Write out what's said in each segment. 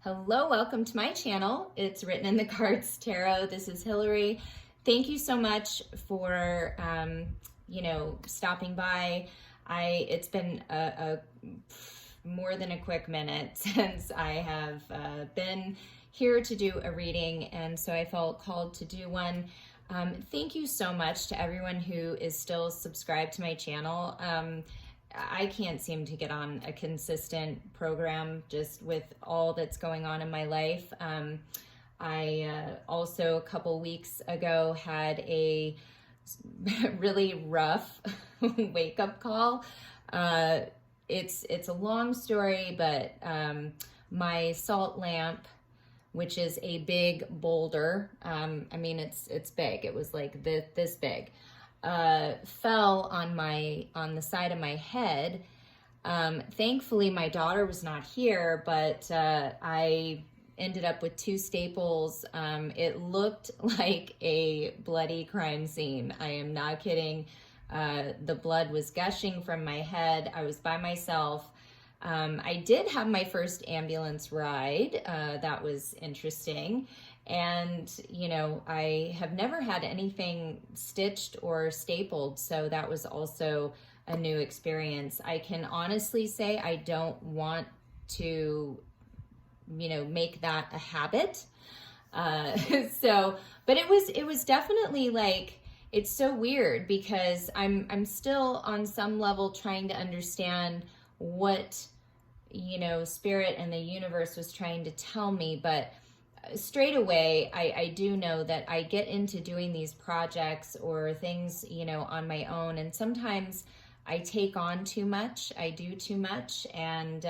Hello, welcome to my channel. It's Written in the Cards Tarot. This is Hillary. Thank you so much for, stopping by. It's been a more than a quick minute since I have been here to do a reading, and so I felt called to do one. Thank you so much to everyone who is still subscribed to my channel. I can't seem to get on a consistent program just with all that's going on in my life. I also a couple weeks ago had a really rough wake-up call. It's a long story, but my salt lamp, which is a big boulder, it's big. It was like this big. Fell on the side of my head. Thankfully, my daughter was not here, but I ended up with 2 staples. It looked like a bloody crime scene. I am not kidding. The blood was gushing from my head. I was by myself. I did have my first ambulance ride. That was interesting. And, I have never had anything stitched or stapled, so that was also a new experience. I can honestly say I don't want to, make that a habit. But it was definitely like, it's so weird because I'm still on some level trying to understand what, Spirit and the universe was trying to tell me, but straight away, I do know that I get into doing these projects or things, on my own. And sometimes I take on too much. I do too much, and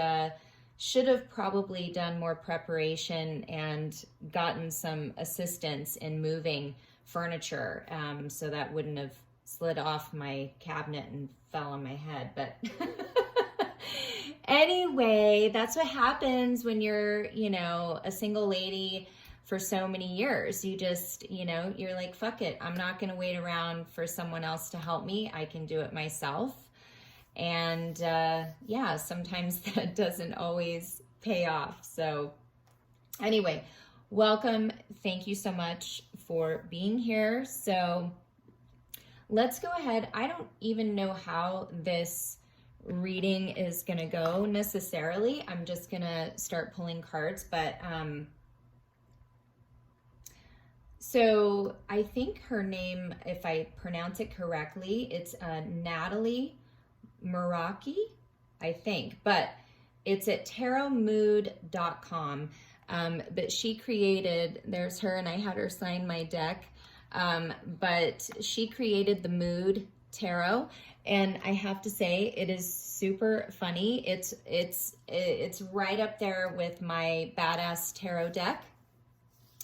should have probably done more preparation and gotten some assistance in moving furniture, so that wouldn't have slid off my cabinet and fell on my head. But anyway, that's what happens when you're, a single lady for so many years. You just, you're like, fuck it. I'm not going to wait around for someone else to help me. I can do it myself. And sometimes that doesn't always pay off. So anyway, welcome. Thank you so much for being here. So let's go ahead. I don't even know how this reading is gonna go necessarily. I'm just gonna start pulling cards, but so I think her name, if I pronounce it correctly, it's Natalie Meraki, I think, but it's at tarotmood.com. But she created, there's her, and I had her sign my deck, but she created the Mood Tarot. And I have to say, it is super funny. It's right up there with my Badass Tarot deck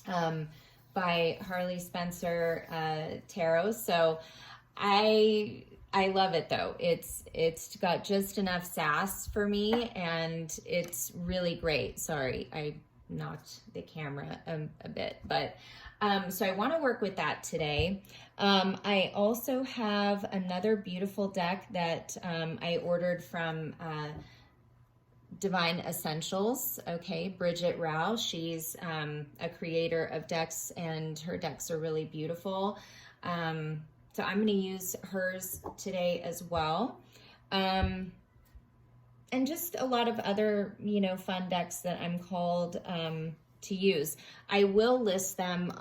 by Harley Spencer Tarot. So I love it though. It's got just enough sass for me, and it's really great. Sorry, I knocked the camera a bit, but so I want to work with that today. I also have another beautiful deck that I ordered from Divine Essentials. Okay, Bridget Rao. She's a creator of decks, and her decks are really beautiful. So I'm going to use hers today as well. And just a lot of other, fun decks that I'm called to use. I will list them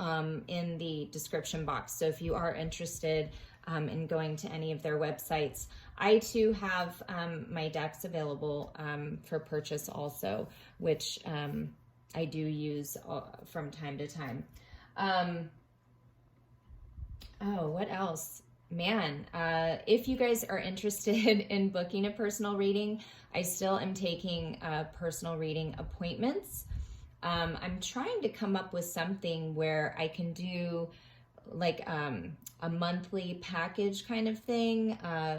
in the description box. So if you are interested in going to any of their websites, I too have my decks available for purchase also, which I do use from time to time. Oh, what else? Man, if you guys are interested in booking a personal reading, I still am taking personal reading appointments. I'm trying to come up with something where I can do like a monthly package kind of thing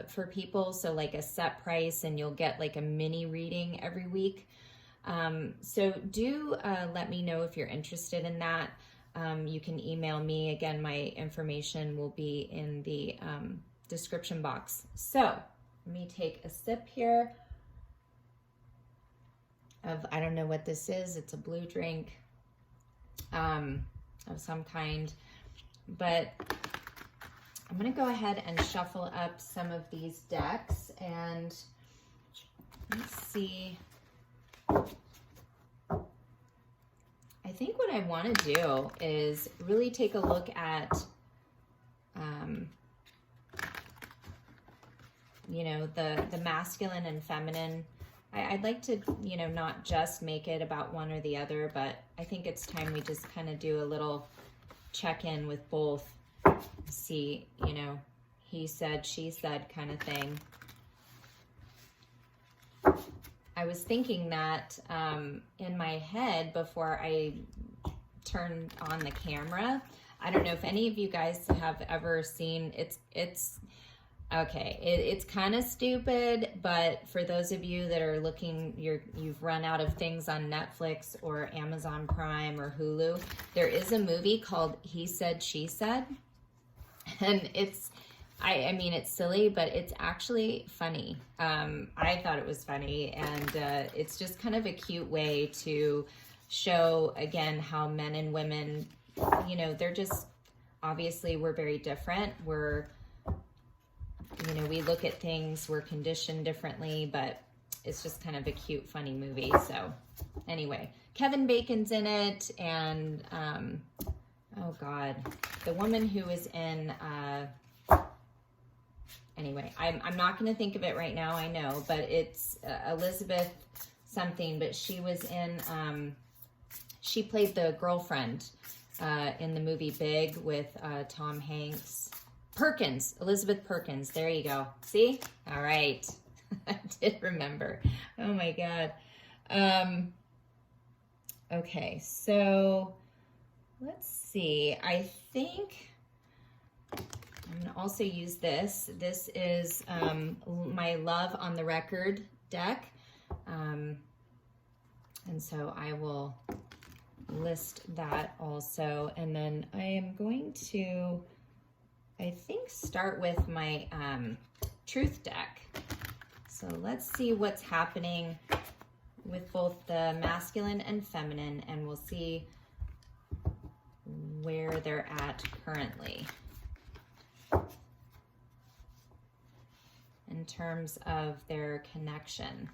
for people. So like a set price, and you'll get like a mini reading every week. So do let me know if you're interested in that. You can email me. Again, my information will be in the description box. So let me take a sip here. of, I don't know what this is. It's a blue drink of some kind. But I'm going to go ahead and shuffle up some of these decks, and let's see. I think what I want to do is really take a look at, you know, the masculine and feminine. I'd like to, you know, not just make it about one or the other, but I think it's time we just kind of do a little check-in with both. See, you know, he said, she said kind of thing. I was thinking that in my head before I turned on the camera. I don't know if any of you guys have ever seen, it's okay, it's kind of stupid, but for those of you that are looking, you've run out of things on Netflix or Amazon Prime or Hulu, there is a movie called He Said, She Said. And it's, I mean, it's silly, but it's actually funny. I thought it was funny, and it's just kind of a cute way to show, again, how men and women, you know, they're just, obviously we're very different. We're, you know, we look at things, we're conditioned differently, but it's just kind of a cute, funny movie. So anyway, Kevin Bacon's in it, and oh God, the woman who is in, anyway, I'm not going to think of it right now, I know, but it's Elizabeth something, but she was in, she played the girlfriend in the movie Big with Tom Hanks. Perkins, Elizabeth Perkins, there you go. See? All right. I did remember. Oh my God. Okay, so let's see. I think I'm going to also use this. This is my Love on the Record deck. And so I will list that also. And then I am going to, I think, start with my Truth deck. So let's see what's happening with both the masculine and feminine, and we'll see where they're at currently in terms of their connection.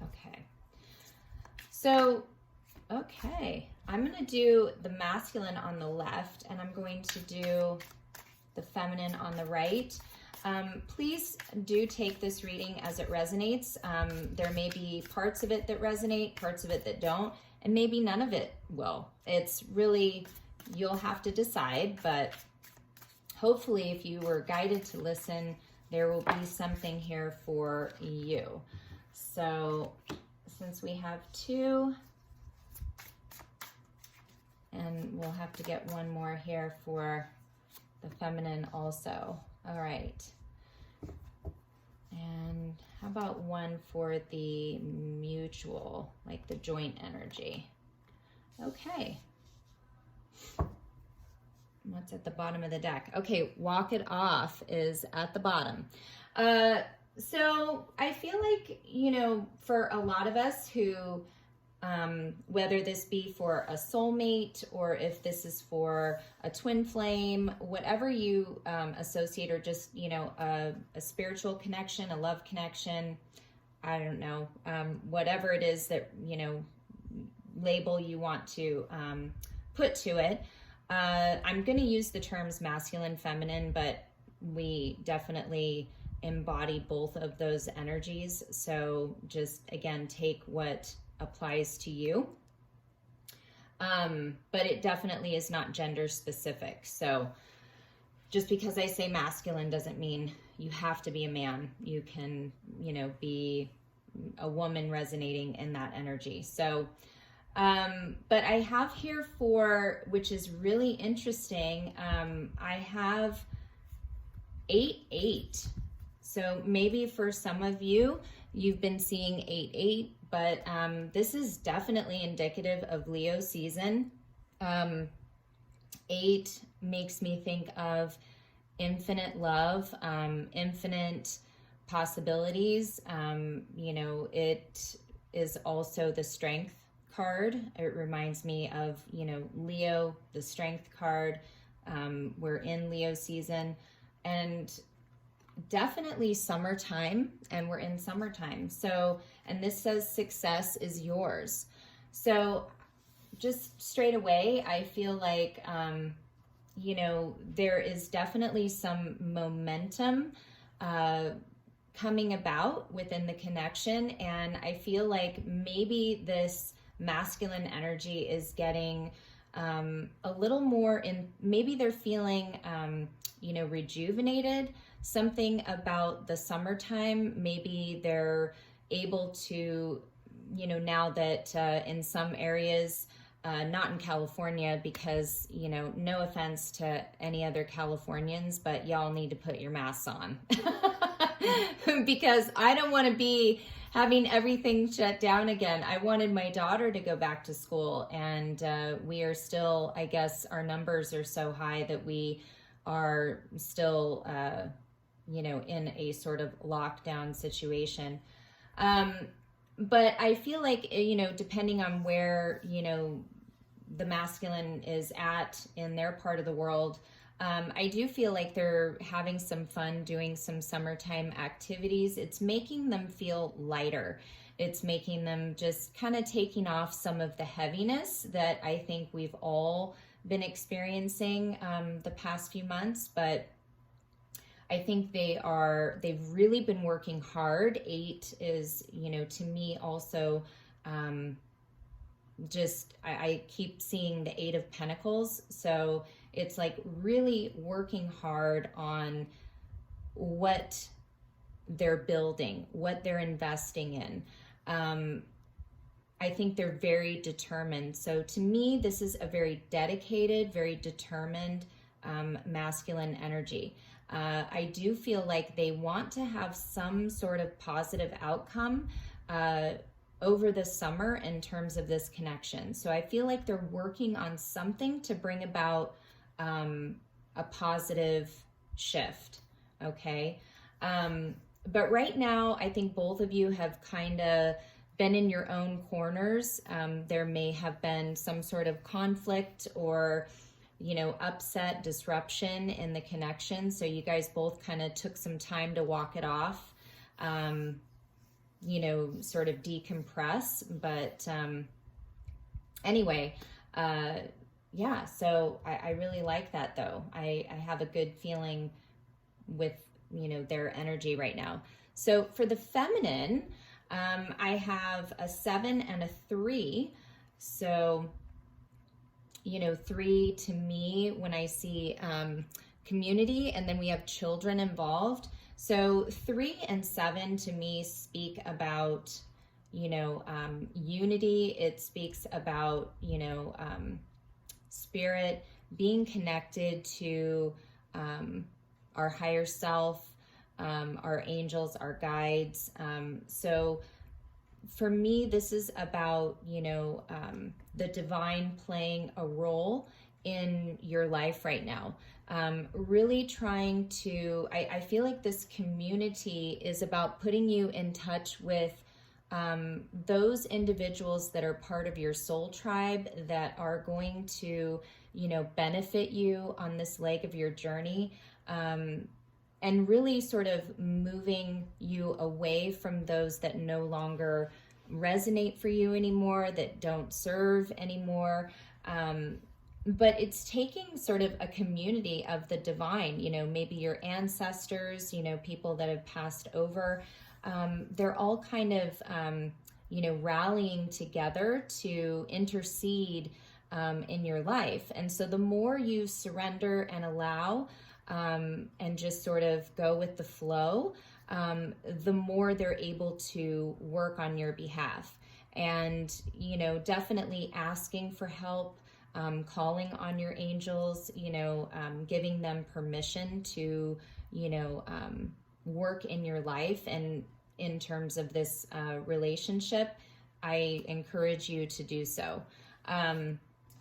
Okay. So, okay, I'm going to do the masculine on the left, and I'm going to do the feminine on the right. Please do take this reading as it resonates. There may be parts of it that resonate, parts of it that don't, and maybe none of it will. It's really, you'll have to decide, but hopefully if you were guided to listen, there will be something here for you. So since we have two, and we'll have to get one more here for the feminine also. All right. And how about one for the mutual, like the joint energy? Okay. What's at the bottom of the deck? Okay, Walk It Off is at the bottom. So I feel like, you know, for a lot of us who, whether this be for a soulmate or if this is for a twin flame, whatever you associate, or just, you know, a spiritual connection, a love connection, I don't know, whatever it is that, you know, label you want to put to it. I'm going to use the terms masculine, feminine, but we definitely embody both of those energies. So just, again, take what applies to you. But it definitely is not gender specific. So just because I say masculine doesn't mean you have to be a man. You can, you know, be a woman resonating in that energy. So, but I have here for, which is really interesting, I have 8-8. So maybe for some of you, you've been seeing 8-8, but this is definitely indicative of Leo season. 8 makes me think of infinite love, infinite possibilities. It is also the Strength card. It reminds me of, Leo, the Strength card. We're in Leo season, and definitely summertime, and we're in summertime. So, and this says success is yours. So just straight away, I feel like, there is definitely some momentum coming about within the connection. And I feel like maybe this masculine energy is getting a little more maybe they're feeling, rejuvenated. Something about the summertime, maybe they're able to, now that in some areas, not in California, because, no offense to any other Californians, but y'all need to put your masks on. Because I don't want to be having everything shut down again. I wanted my daughter to go back to school, and we are still, I guess our numbers are so high that we are still, in a sort of lockdown situation. But I feel like, depending on where, the masculine is at in their part of the world, I do feel like they're having some fun doing some summertime activities. It's making them feel lighter. It's making them just kind of taking off some of the heaviness that I think we've all been experiencing the past few months. But I think they've really been working hard. 8 is, to me also, I keep seeing the 8 of Pentacles. So it's like really working hard on what they're building, what they're investing in. I think they're very determined. So to me, this is a very dedicated, very determined masculine energy. I do feel like they want to have some sort of positive outcome over the summer in terms of this connection. So I feel like they're working on something to bring about a positive shift, okay? But right now, I think both of you have kind of been in your own corners. There may have been some sort of conflict or upset, disruption in the connection. So you guys both kind of took some time to walk it off, sort of decompress. But anyway, yeah, so I really like that though. I have a good feeling with, their energy right now. So for the feminine, I have a 7 and a 3. So 3 to me, when I see community, and then we have children involved. So 3 and 7 to me speak about, unity. It speaks about, spirit, being connected to our higher self, our angels, our guides. So for me, this is about, the divine playing a role in your life right now. Really trying to, I feel like this community is about putting you in touch with those individuals that are part of your soul tribe that are going to, benefit you on this leg of your journey. And really sort of moving you away from those that no longer resonate for you anymore, that don't serve anymore. But it's taking sort of a community of the divine, maybe your ancestors, people that have passed over. They're all kind of, rallying together to intercede in your life. And so the more you surrender and allow, and just sort of go with the flow, the more they're able to work on your behalf. And, definitely asking for help, calling on your angels, giving them permission to, work in your life. And in terms of this relationship, I encourage you to do so.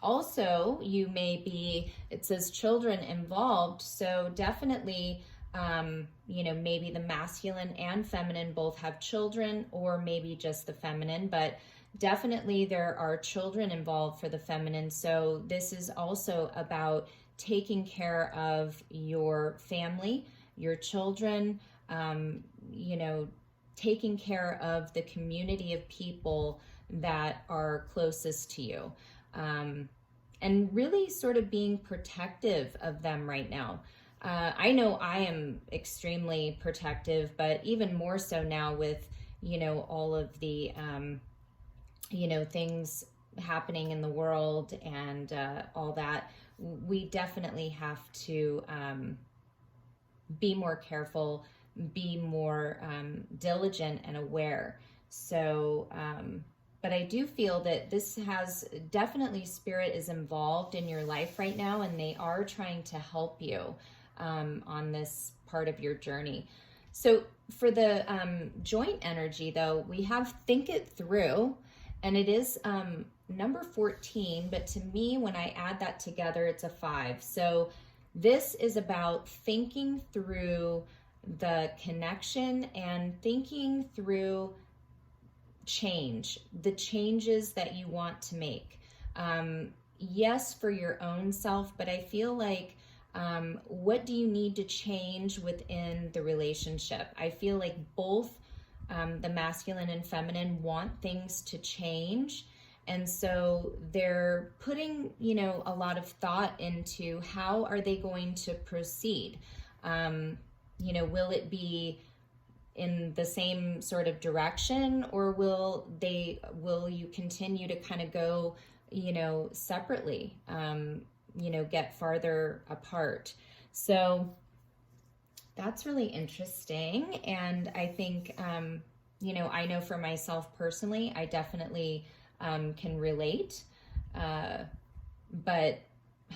Also, you may be, it says children involved, so definitely, you know, maybe the masculine and feminine both have children, or maybe just the feminine, but definitely there are children involved for the feminine. So this is also about taking care of your family, your children, you know, taking care of the community of people that are closest to you, and really sort of being protective of them right now. I know I am extremely protective, but even more so now with, you know, all of the, you know, things happening in the world and all that. We definitely have to be more careful, be more diligent and aware. So, but I do feel that this has definitely, spirit is involved in your life right now, and they are trying to help you on this part of your journey. So for the joint energy though, we have think it through, and it is number 14, but to me, when I add that together, it's a 5. So this is about thinking through the connection and thinking through change, the changes that you want to make. Yes, for your own self, but I feel like what do you need to change within the relationship? I feel like both the masculine and feminine want things to change. And so they're putting, you know, a lot of thought into how are they going to proceed? You know, will it be in the same sort of direction, or will you continue to kind of go, you know, separately, you know, get farther apart? So that's really interesting. And I think, you know, I know for myself personally, I definitely can relate. But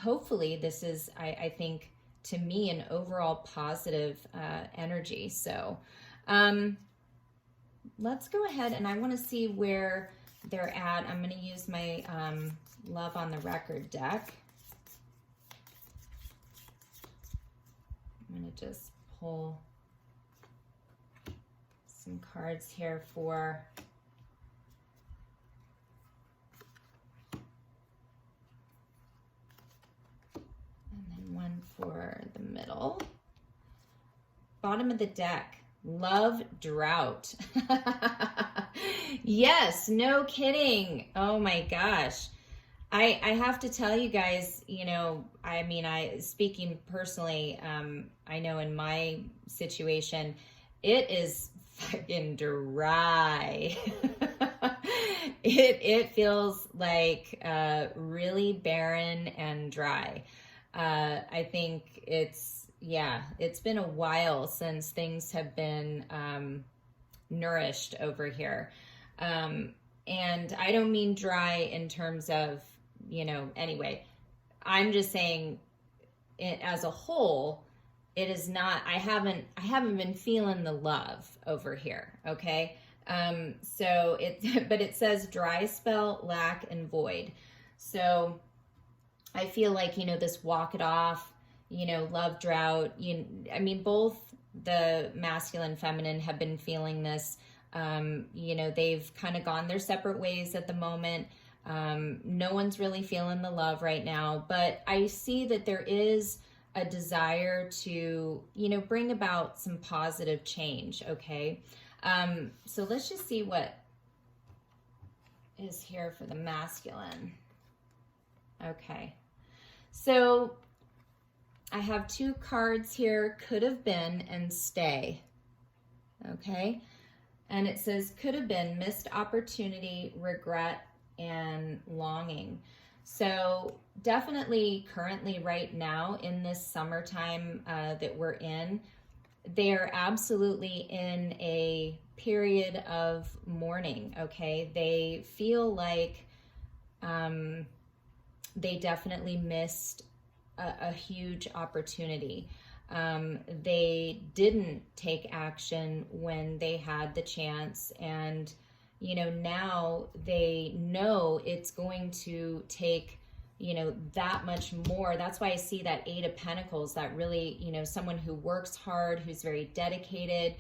hopefully this is, I think, to me, an overall positive energy. So let's go ahead, and I want to see where they're at. I'm going to use my Love on the Record deck. I'm going to just pull some cards here for one for the middle. Bottom of the deck, love drought. Yes, no kidding. Oh my gosh. I have to tell you guys, you know, I mean, speaking personally, I know in my situation, it is fucking dry. It feels like really barren and dry. I think it's been a while since things have been nourished over here. And I don't mean dry in terms of, you know, anyway, I'm just saying it as a whole, it is not, I haven't been feeling the love over here. Okay. So but it says dry spell, lack, and void. So I feel like, you know, this walk it off, you know, love drought, I mean, both the masculine, feminine have been feeling this. You know, they've kind of gone their separate ways at the moment. No one's really feeling the love right now, but I see that there is a desire to, you know, bring about some positive change. Okay. So let's just see what is here for the masculine. Okay. So I have 2 cards here, could have been and stay. Okay. And it says could have been, missed opportunity, regret, and longing. So definitely currently right now in this summertime that we're in, they're absolutely in a period of mourning. Okay. They feel like they definitely missed a huge opportunity. They didn't take action when they had the chance, and you know, now they know it's going to take you know, that much more. That's why I see that Eight of Pentacles, that really, you know, someone who works hard, who's very dedicated,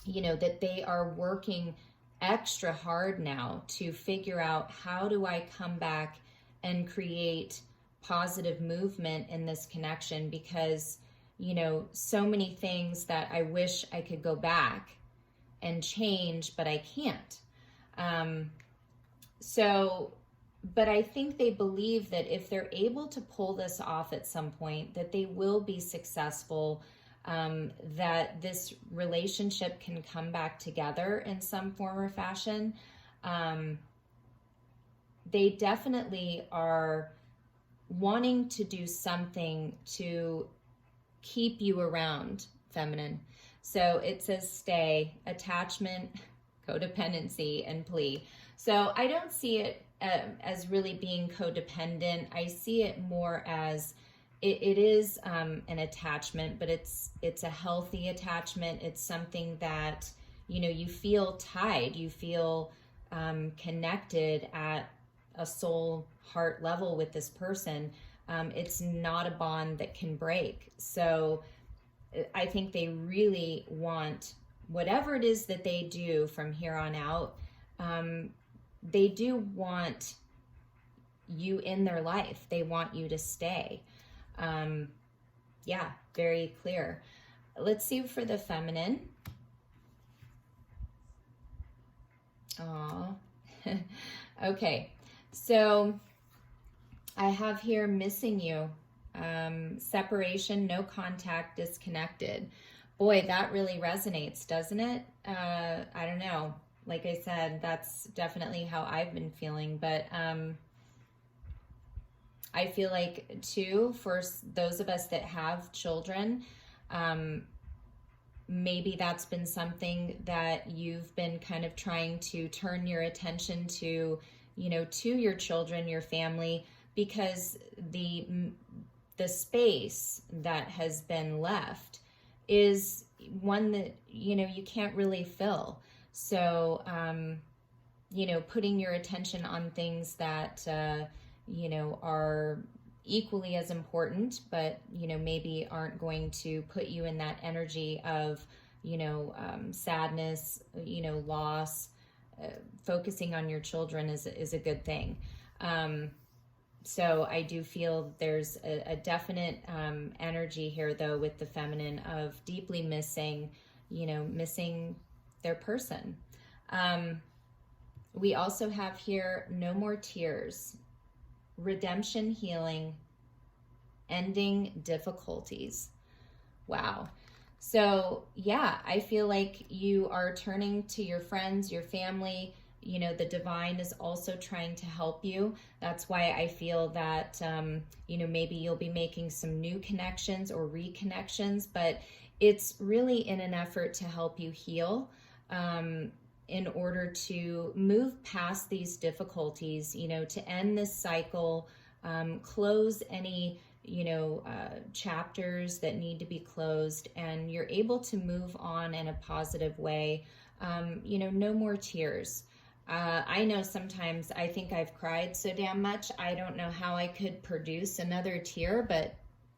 you know, that they are working extra hard now to figure out, how do I come back and create positive movement in this connection? Because, you know, so many things that I wish I could go back and change, but I can't. But I think they believe that if they're able to pull this off at some point, that they will be successful, that this relationship can come back together in some form or fashion. They definitely are wanting to do something to keep you around, feminine. So it says stay, attachment, codependency, and plea. So I don't see it as really being codependent. I see it more as it is an attachment, but it's a healthy attachment. It's something that, you know, you feel tied, you feel connected at a soul heart level with this person. It's not a bond that can break. So I think they really want, whatever it is that they do from here on out, they do want you in their life. They want you to stay. Yeah, very clear. Let's see for the feminine. Aw. Okay, so I have here missing you, separation, no contact, disconnected. Boy, that really resonates, doesn't it? I don't know. Like I said, that's definitely how I've been feeling, but I feel like too, for those of us that have children, maybe that's been something that you've been kind of trying to turn your attention to, you know, to your children, your family, because the space that has been left is one that, you know, you can't really fill. So, you know, putting your attention on things that, you know, are equally as important, but, you know, maybe aren't going to put you in that energy of, you know, sadness, you know, loss. Focusing on your children is a good thing. So I do feel there's a definite energy here, though, with the feminine of deeply missing, you know, missing their person. We also have here no more tears, redemption, healing, ending difficulties. Wow. So yeah, I feel like you are turning to your friends, your family. You know, the divine is also trying to help you. That's why I feel that, you know, maybe you'll be making some new connections or reconnections, but it's really in an effort to help you heal, in order to move past these difficulties, you know, to end this cycle, close any, you know, chapters that need to be closed, and you're able to move on in a positive way. You know, no more tears. I know sometimes I think I've cried so damn much, I don't know how I could produce another tear, but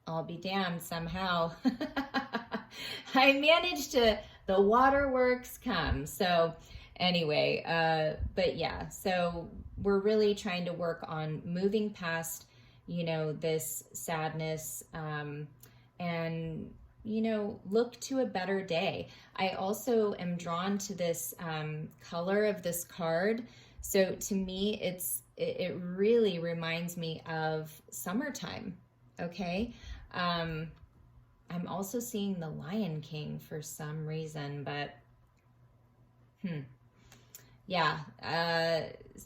I'll be damned somehow. I managed to, the waterworks come. So anyway, but yeah, so we're really trying to work on moving past, you know, this sadness, and, you know, look to a better day. I also am drawn to this color of this card. So to me, it really reminds me of summertime. Okay. I'm also seeing the Lion King for some reason, but yeah,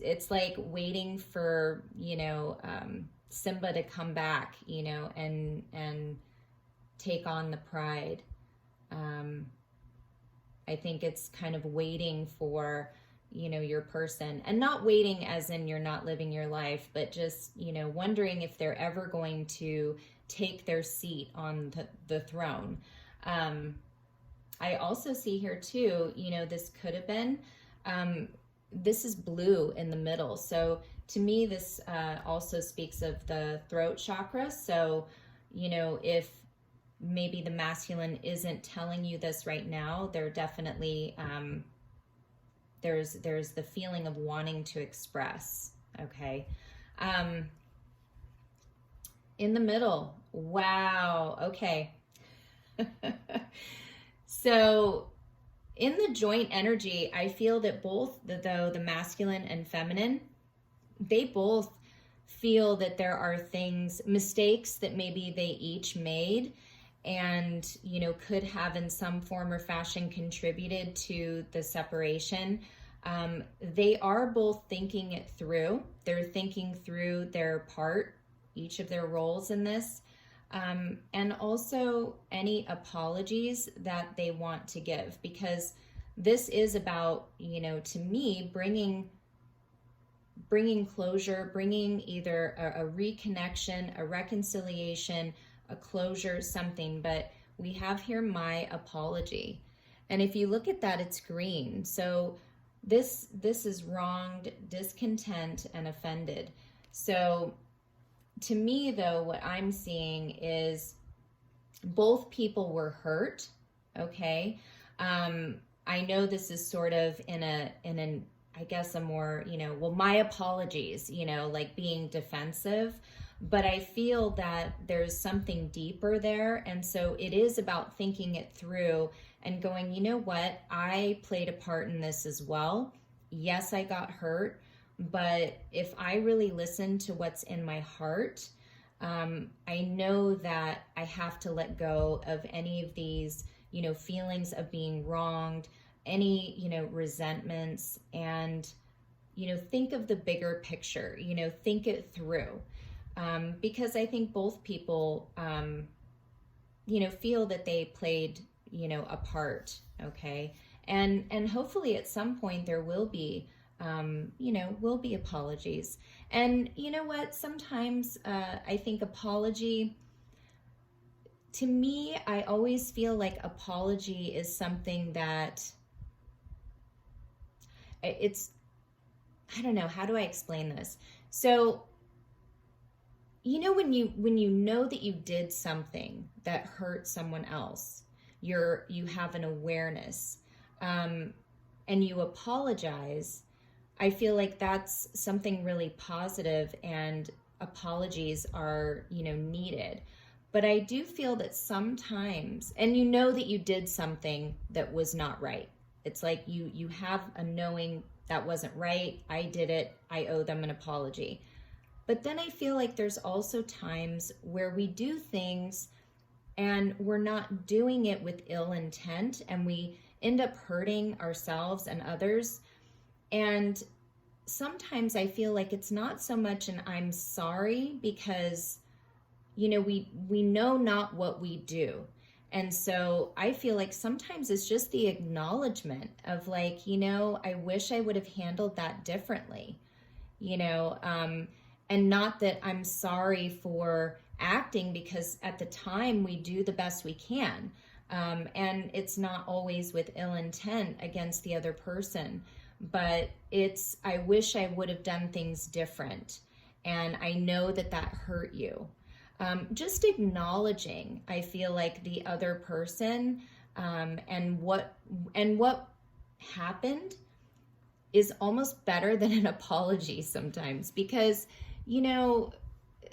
it's like waiting for, you know, Simba to come back, you know, and take on the pride. I think it's kind of waiting for, you know, your person, and not waiting as in you're not living your life, but just, you know, wondering if they're ever going to take their seat on the throne. I also see here too, you know, this could have been, this is blue in the middle. So to me, this also speaks of the throat chakra. So, you know, if maybe the masculine isn't telling you this right now, they're definitely, there's the feeling of wanting to express, okay? In the middle, wow, okay. So in the joint energy, I feel that both, though the masculine and feminine, they both feel that there are things, mistakes that maybe they each made and, you know, could have in some form or fashion contributed to the separation. They are both thinking it through. They're thinking through their part, each of their roles in this, and also any apologies that they want to give, because this is about, you know, to me, bringing closure, bringing either a reconnection, a reconciliation, a closure, something. But we have here my apology. And if you look at that, it's green. So this is wronged, discontent, and offended. So to me, though, what I'm seeing is both people were hurt, okay? I know this is sort of in an I guess a more, you know, well, my apologies, you know, like being defensive, but I feel that there's something deeper there. And so it is about thinking it through and going, you know what, I played a part in this as well. Yes, I got hurt, but if I really listen to what's in my heart, I know that I have to let go of any of these, you know, feelings of being wronged, any, you know, resentments, and, you know, think of the bigger picture, you know, think it through. Because I think both people, you know, feel that they played, you know, a part, okay? And hopefully at some point there will be, you know, will be apologies. And you know what, sometimes I think apology, to me, I always feel like apology is something that it's, I don't know, how do I explain this? So, you know, when you know that you did something that hurt someone else, you have an awareness, and you apologize, I feel like that's something really positive, and apologies are, you know, needed. But I do feel that sometimes, and you know that you did something that was not right. It's like you have a knowing that wasn't right. I did it. I owe them an apology. But then I feel like there's also times where we do things and we're not doing it with ill intent, and we end up hurting ourselves and others. And sometimes I feel like it's not so much an I'm sorry, because, you know, we know not what we do. And so I feel like sometimes it's just the acknowledgement of like, you know, I wish I would have handled that differently, you know, and not that I'm sorry for acting, because at the time we do the best we can. And it's not always with ill intent against the other person, but it's, I wish I would have done things different. And I know that that hurt you. Just acknowledging, I feel like, the other person, and what happened is almost better than an apology sometimes, because, you know,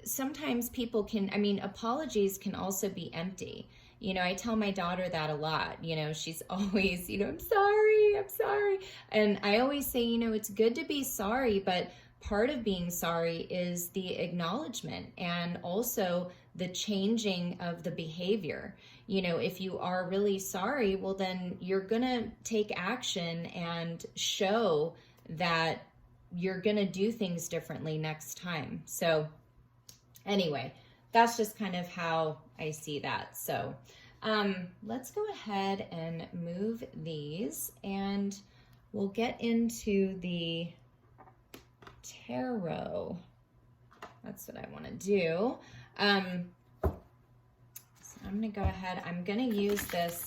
sometimes people can, I mean, apologies can also be empty. You know, I tell my daughter that a lot. You know, she's always, you know, I'm sorry. And I always say, you know, it's good to be sorry, but part of being sorry is the acknowledgement and also the changing of the behavior. You know, if you are really sorry, well, then you're gonna take action and show that you're gonna do things differently next time. So anyway, that's just kind of how I see that. So let's go ahead and move these, and we'll get into the tarot. That's what I want to do. So I'm going to go ahead. I'm going to use this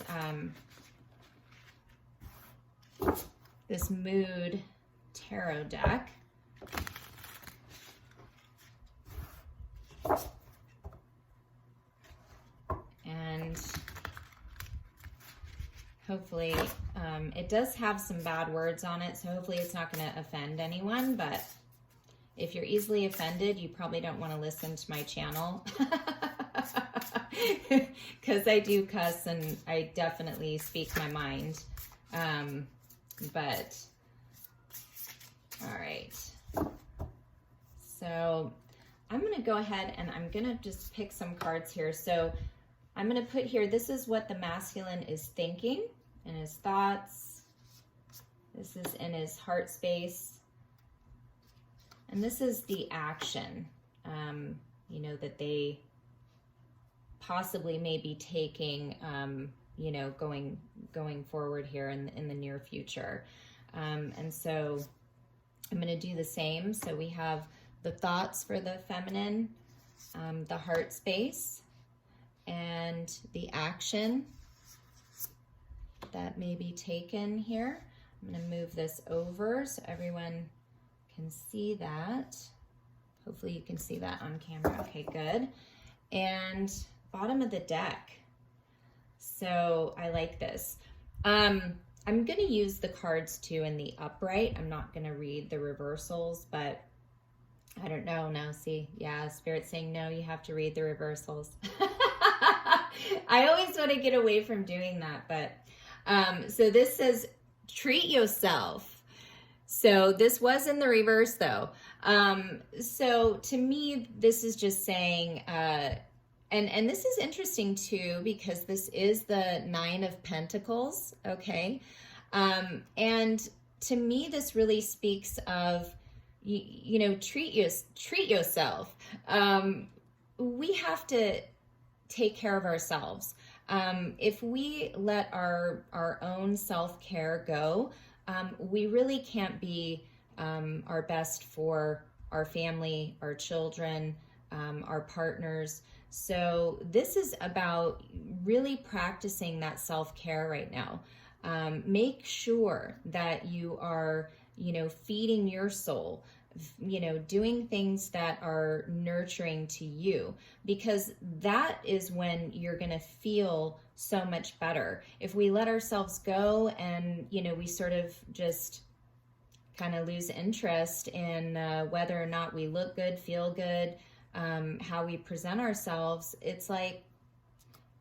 this mood tarot deck. And hopefully, it does have some bad words on it, so hopefully it's not going to offend anyone, but if you're easily offended, you probably don't want to listen to my channel. Because I do cuss and I definitely speak my mind. But, all right. So I'm going to go ahead and I'm going to just pick some cards here. So I'm going to put here, this is what the masculine is thinking in his thoughts. This is in his heart space. And this is the action, you know, that they possibly may be taking, you know, going forward here in the near future. And so I'm going to do the same. So we have the thoughts for the feminine, the heart space, and the action that may be taken here. I'm going to move this over so everyone can see that. Hopefully you can see that on camera. Okay, good. And bottom of the deck. So I like this. I'm going to use the cards too in the upright. I'm not going to read the reversals, but I don't know now. See, yeah, Spirit's saying no, you have to read the reversals. I always want to get away from doing that, but so this says treat yourself. So this was in the reverse though. So to me, this is just saying, and this is interesting too, because this is the 9 of Pentacles. Okay. And to me, this really speaks of, you know, treat yourself. We have to take care of ourselves. If we let our own self-care go, we really can't be our best for our family, our children, our partners. So this is about really practicing that self-care right now. Make sure that you are, you know, feeding your soul, you know, doing things that are nurturing to you, because that is when you're going to feel so much better. If we let ourselves go and, you know, we sort of just kind of lose interest in whether or not we look good, feel good, how we present ourselves, it's like,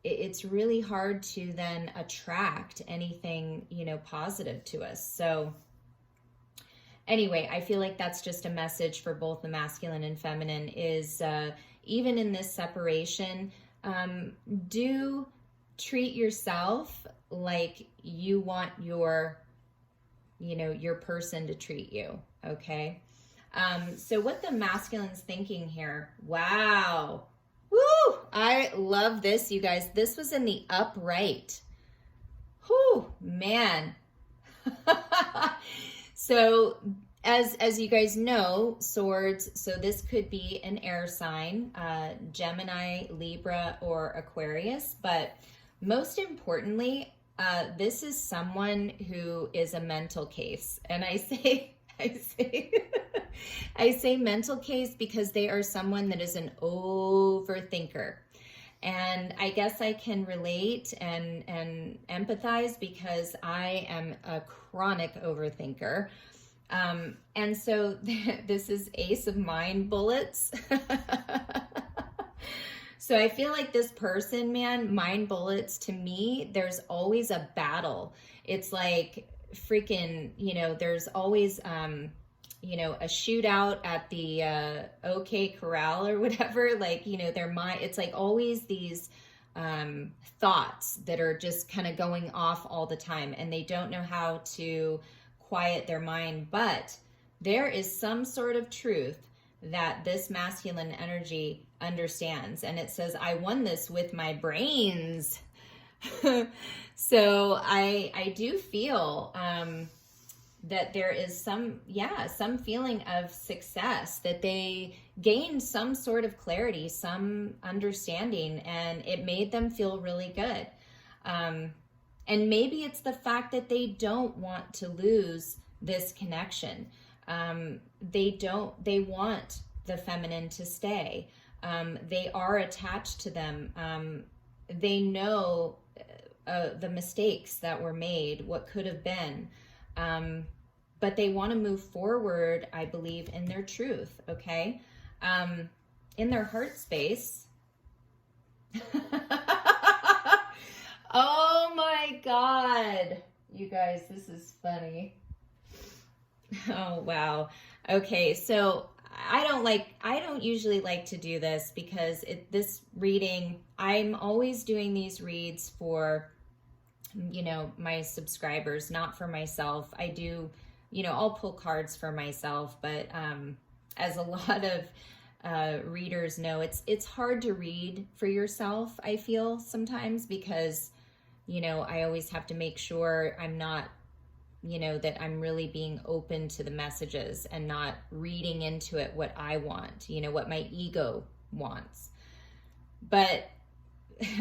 it's really hard to then attract anything, you know, positive to us. So anyway, I feel like that's just a message for both the masculine and feminine is even in this separation, do treat yourself like you want your, you know, your person to treat you. Okay. So what the masculine's thinking here. Wow. Woo! I love this, you guys. This was in the upright. Whew, man. So as you guys know, swords, so this could be an air sign, Gemini, Libra, or Aquarius, but most importantly, this is someone who is a mental case. And I say I say mental case because they are someone that is an overthinker. And I guess I can relate and empathize because I am a chronic overthinker. And so this is Ace of Mind bullets. So I feel like this person, man, mind bullets, to me, there's always a battle. It's like freaking, you know, there's always, you know, a shootout at the OK Corral or whatever, like, you know, their mind, it's like always these thoughts that are just kind of going off all the time, and they don't know how to quiet their mind. But there is some sort of truth that this masculine energy understands, and it says, I won this with my brains. So I do feel that there is some feeling of success, that they gained some sort of clarity, some understanding, and it made them feel really good. And maybe it's the fact that they don't want to lose this connection. They want the feminine to stay. They are attached to them. They know the mistakes that were made, what could have been. But they want to move forward, I believe, in their truth, okay? In their heart space. Oh my God. You guys, this is funny. Oh, wow. Okay, so I don't usually like to do this because this reading, I'm always doing these reads for, you know, my subscribers, not for myself. I do, you know, I'll pull cards for myself, but as a lot of readers know, it's hard to read for yourself, I feel sometimes, because, you know, I always have to make sure I'm not, you know, that I'm really being open to the messages and not reading into it what I want, you know, what my ego wants. But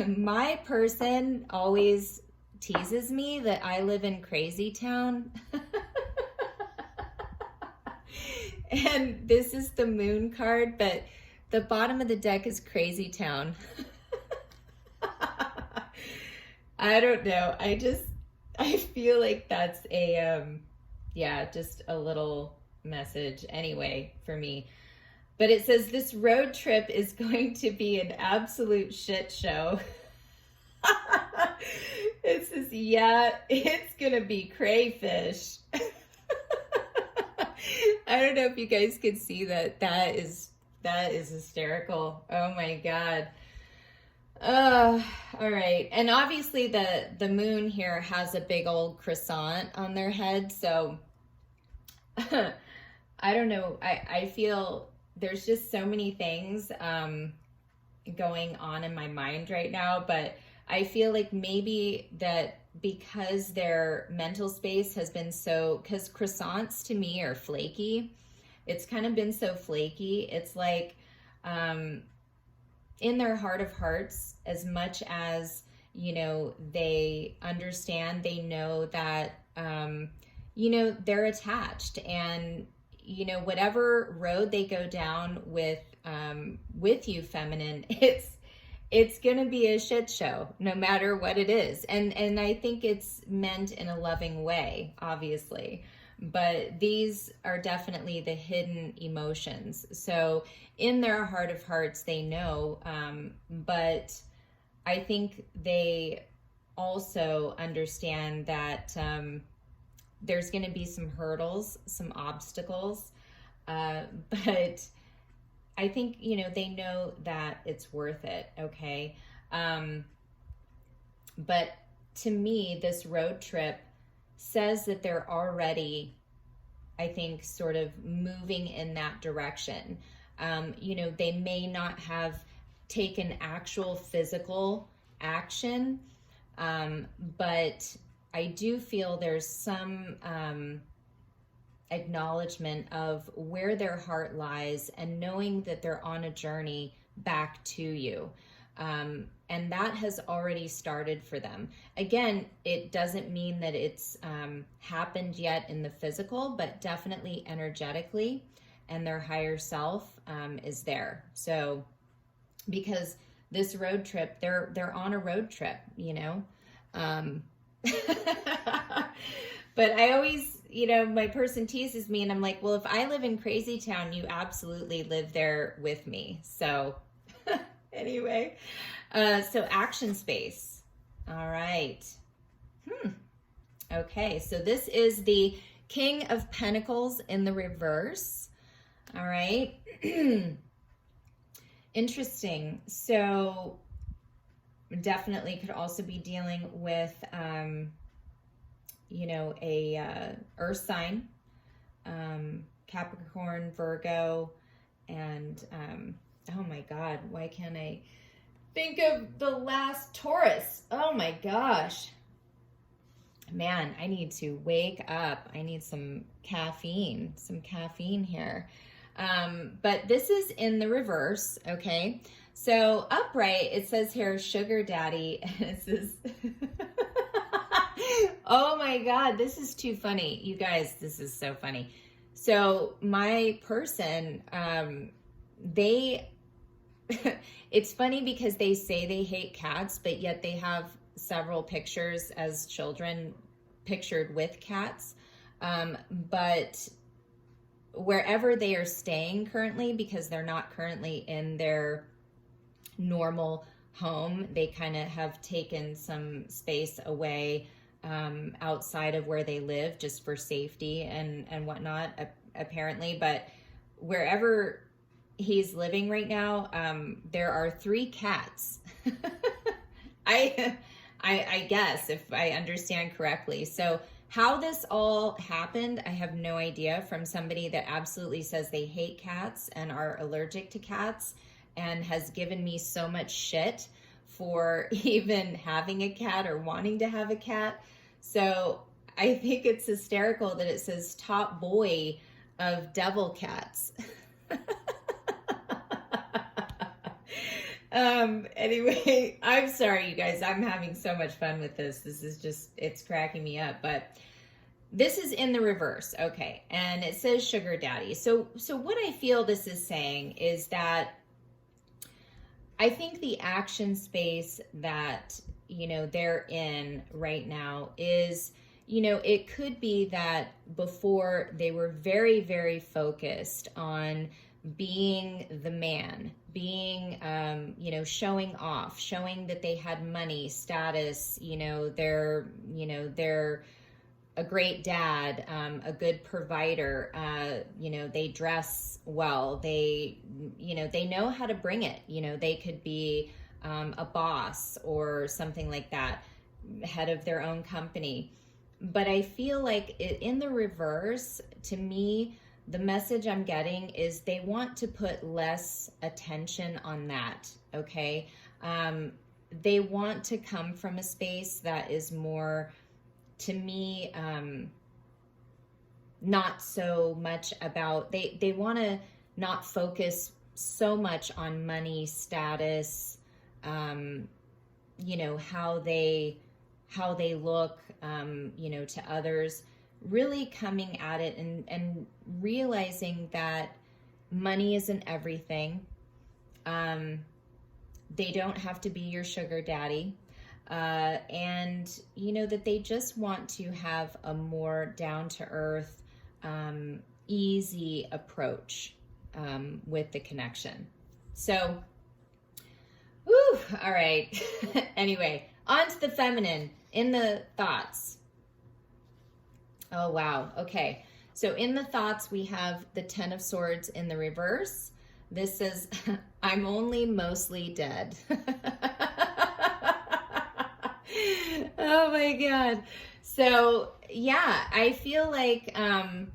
my person always teases me that I live in Crazy Town. And this is the moon card, but the bottom of the deck is Crazy Town. I don't know. I feel like that's a, yeah, just a little message anyway for me. But it says this road trip is going to be an absolute shit show. It says, yeah, it's going to be crayfish. I don't know if you guys could see that. That is hysterical. Oh my God. All right. And obviously the moon here has a big old croissant on their head. So I don't know. I feel there's just so many things going on in my mind right now, but I feel like maybe that because their mental space has been so, because croissants to me are flaky. It's kind of been so flaky. It's like, in their heart of hearts, as much as, you know, they understand, they know that, you know, they're attached, and, you know, whatever road they go down with you, feminine, it's going to be a shit show, no matter what it is. And I think it's meant in a loving way, obviously. But these are definitely the hidden emotions. So in their heart of hearts, they know, but I think they also understand that there's going to be some hurdles, some obstacles, but I think, you know, they know that it's worth it, okay? But to me, this road trip says that they're already, I think, sort of moving in that direction. You know, they may not have taken actual physical action, but I do feel there's some acknowledgement of where their heart lies and knowing that they're on a journey back to you. And that has already started for them. Again, it doesn't mean that it's happened yet in the physical, but definitely energetically, and their higher self is there. So, because this road trip, they're on a road trip, you know. But I always, you know, my person teases me, and I'm like, well, if I live in Crazy Town, you absolutely live there with me. So anyway, so action space. All right. Okay, so this is the King of Pentacles in the reverse. All right. Interesting. So definitely could also be dealing with, you know, a earth sign, Capricorn, Virgo, and oh my God, why can't I think of the last Taurus? Oh my gosh. Man, I need to wake up. I need some caffeine here. But this is in the reverse, okay? So upright, it says here, sugar daddy, and it says, oh my God, this is too funny. You guys, this is so funny. So my person, they it's funny because they say they hate cats, but yet they have several pictures as children pictured with cats. But wherever they are staying currently, because they're not currently in their normal home, they kind of have taken some space away outside of where they live just for safety and whatnot, apparently. But wherever he's living right now, there are 3 cats. I guess, if I understand correctly. So how this all happened, I have no idea, from somebody that absolutely says they hate cats and are allergic to cats and has given me so much shit for even having a cat or wanting to have a cat. So I think it's hysterical that it says top boy of devil cats. Anyway, I'm sorry, you guys. I'm having so much fun with this. This is just, it's cracking me up. But this is in the reverse. Okay. And it says sugar daddy. So what I feel this is saying is that I think the action space that, you know, they're in right now is, you know, it could be that before they were very, very focused on being the man, being, you know, showing off, showing that they had money, status, you know, they're a great dad, a good provider, you know, they dress well, they, you know, they know how to bring it, you know, they could be a boss or something like that, head of their own company. But I feel like in the reverse, to me, the message I'm getting is they want to put less attention on that, okay? They want to come from a space that is more, to me, not so much about, they want to not focus so much on money, status, you know, how they look, you know, to others, really coming at it and realizing that money isn't everything. They don't have to be your sugar daddy. And, you know, that they just want to have a more down-to-earth, easy approach with the connection. So, whew, all right. Anyway, on to the feminine in the thoughts. Oh, wow. Okay. So in the thoughts, we have the 10 of Swords in the reverse. This says, I'm only mostly dead. Oh my God. So yeah, I feel like I'm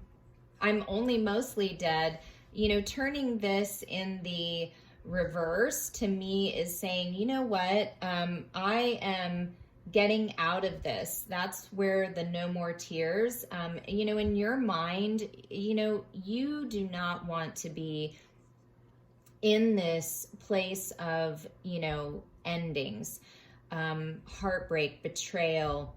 only mostly dead. You know, turning this in the reverse to me is saying, you know what, I am getting out of this. That's where the no more tears, you know, in your mind, you know, you do not want to be in this place of, you know, endings, heartbreak, betrayal,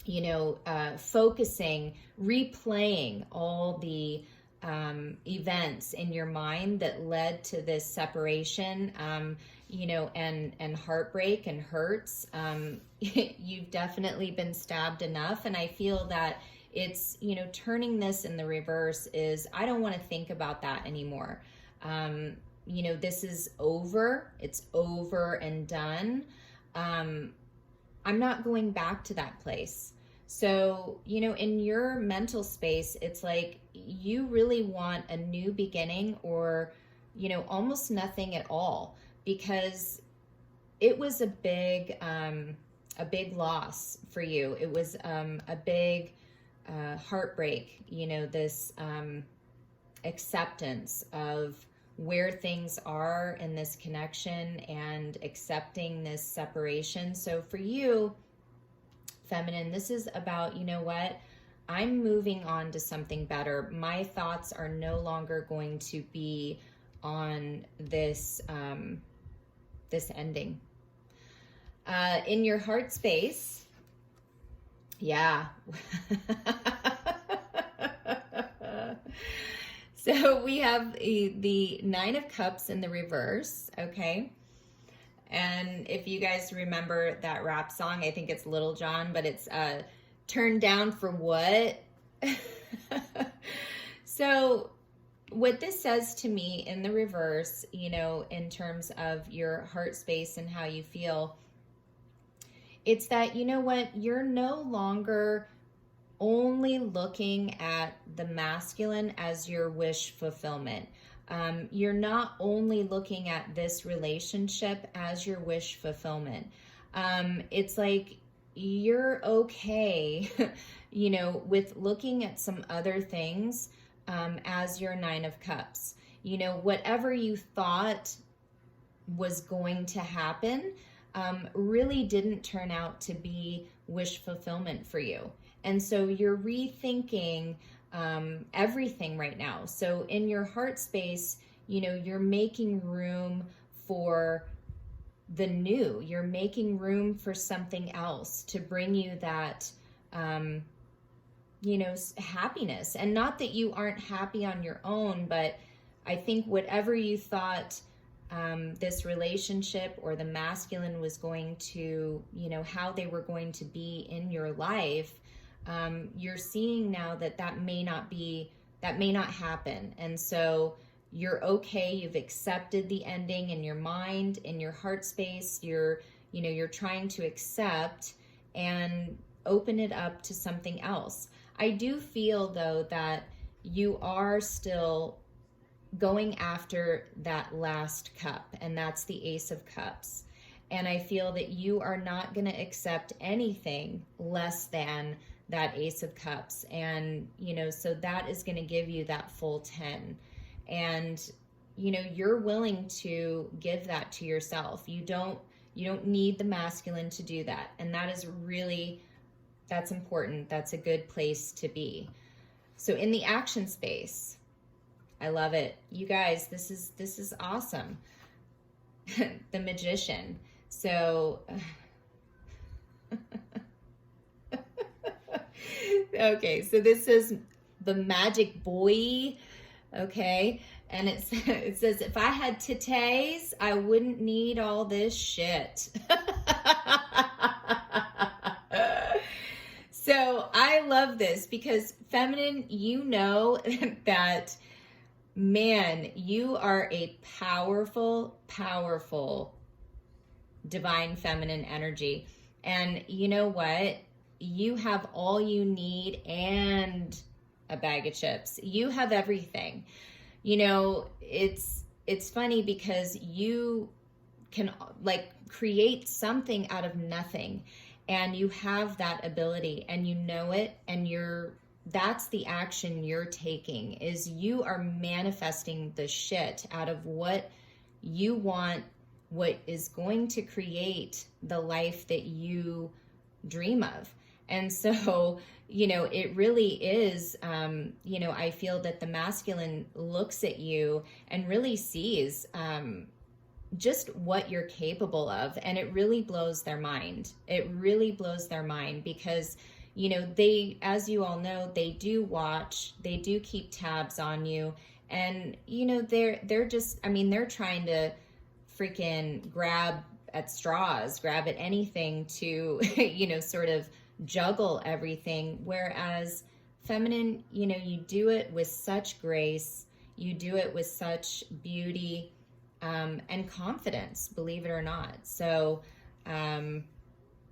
you know, focusing, replaying all the events in your mind that led to this separation, you know, and heartbreak and hurts. You've definitely been stabbed enough. And I feel that it's, you know, turning this in the reverse is, I don't want to think about that anymore. You know, this is over. It's over and done. I'm not going back to that place. So, you know, in your mental space, it's like you really want a new beginning, or, you know, almost nothing at all, because it was a big loss for you. It was a big heartbreak, you know, this acceptance of where things are in this connection and accepting this separation. So for you, feminine, this is about, you know what, I'm moving on to something better. My thoughts are no longer going to be on this this ending. In your heart space, yeah. So we have the Nine of Cups in the reverse, okay? And if you guys remember that rap song, I think it's Little John, but it's Turned Down for What? So what this says to me in the reverse, you know, in terms of your heart space and how you feel, it's that, you know what, you're no longer only looking at the masculine as your wish fulfillment. You're not only looking at this relationship as your wish fulfillment. It's like you're okay, you know, with looking at some other things as your Nine of Cups. You know, whatever you thought was going to happen really didn't turn out to be wish fulfillment for you. And so you're rethinking everything right now. So in your heart space, you know, you're making room for the new. You're making room for something else to bring you that, you know, happiness. And not that you aren't happy on your own, but I think whatever you thought this relationship or the masculine was going to, you know, how they were going to be in your life, you're seeing now that that may not happen. And so you're okay. You've accepted the ending in your mind, in your heart space. You're trying to accept and open it up to something else. I do feel though that you are still going after that last cup, and that's the Ace of Cups. And I feel that you are not going to accept anything less than that Ace of Cups. And, you know, so that is going to give you that full 10. And, you know, you're willing to give that to yourself. You don't need the masculine to do that. And that is really, that's important. That's a good place to be. So in the action space, I love it. You guys, this is awesome. The Magician. So, okay, so this is the magic boy, okay? And it says, if I had titties, I wouldn't need all this shit. So I love this because feminine, you know that, man, you are a powerful, powerful divine feminine energy. And you know what? You have all you need and a bag of chips. You have everything. You know, it's funny because you can like create something out of nothing, and you have that ability and you know it, and that's the action you're taking, is you are manifesting the shit out of what you want, what is going to create the life that you dream of. And so, you know, it really is, you know, I feel that the masculine looks at you and really sees just what you're capable of. And it really blows their mind. It really blows their mind because, you know, they, as you all know, they do watch, they do keep tabs on you. And, you know, they're just, I mean, they're trying to freaking grab at straws, grab at anything to, you know, sort of juggle everything. Whereas feminine, you know, you do it with such grace, you do it with such beauty and confidence, believe it or not. So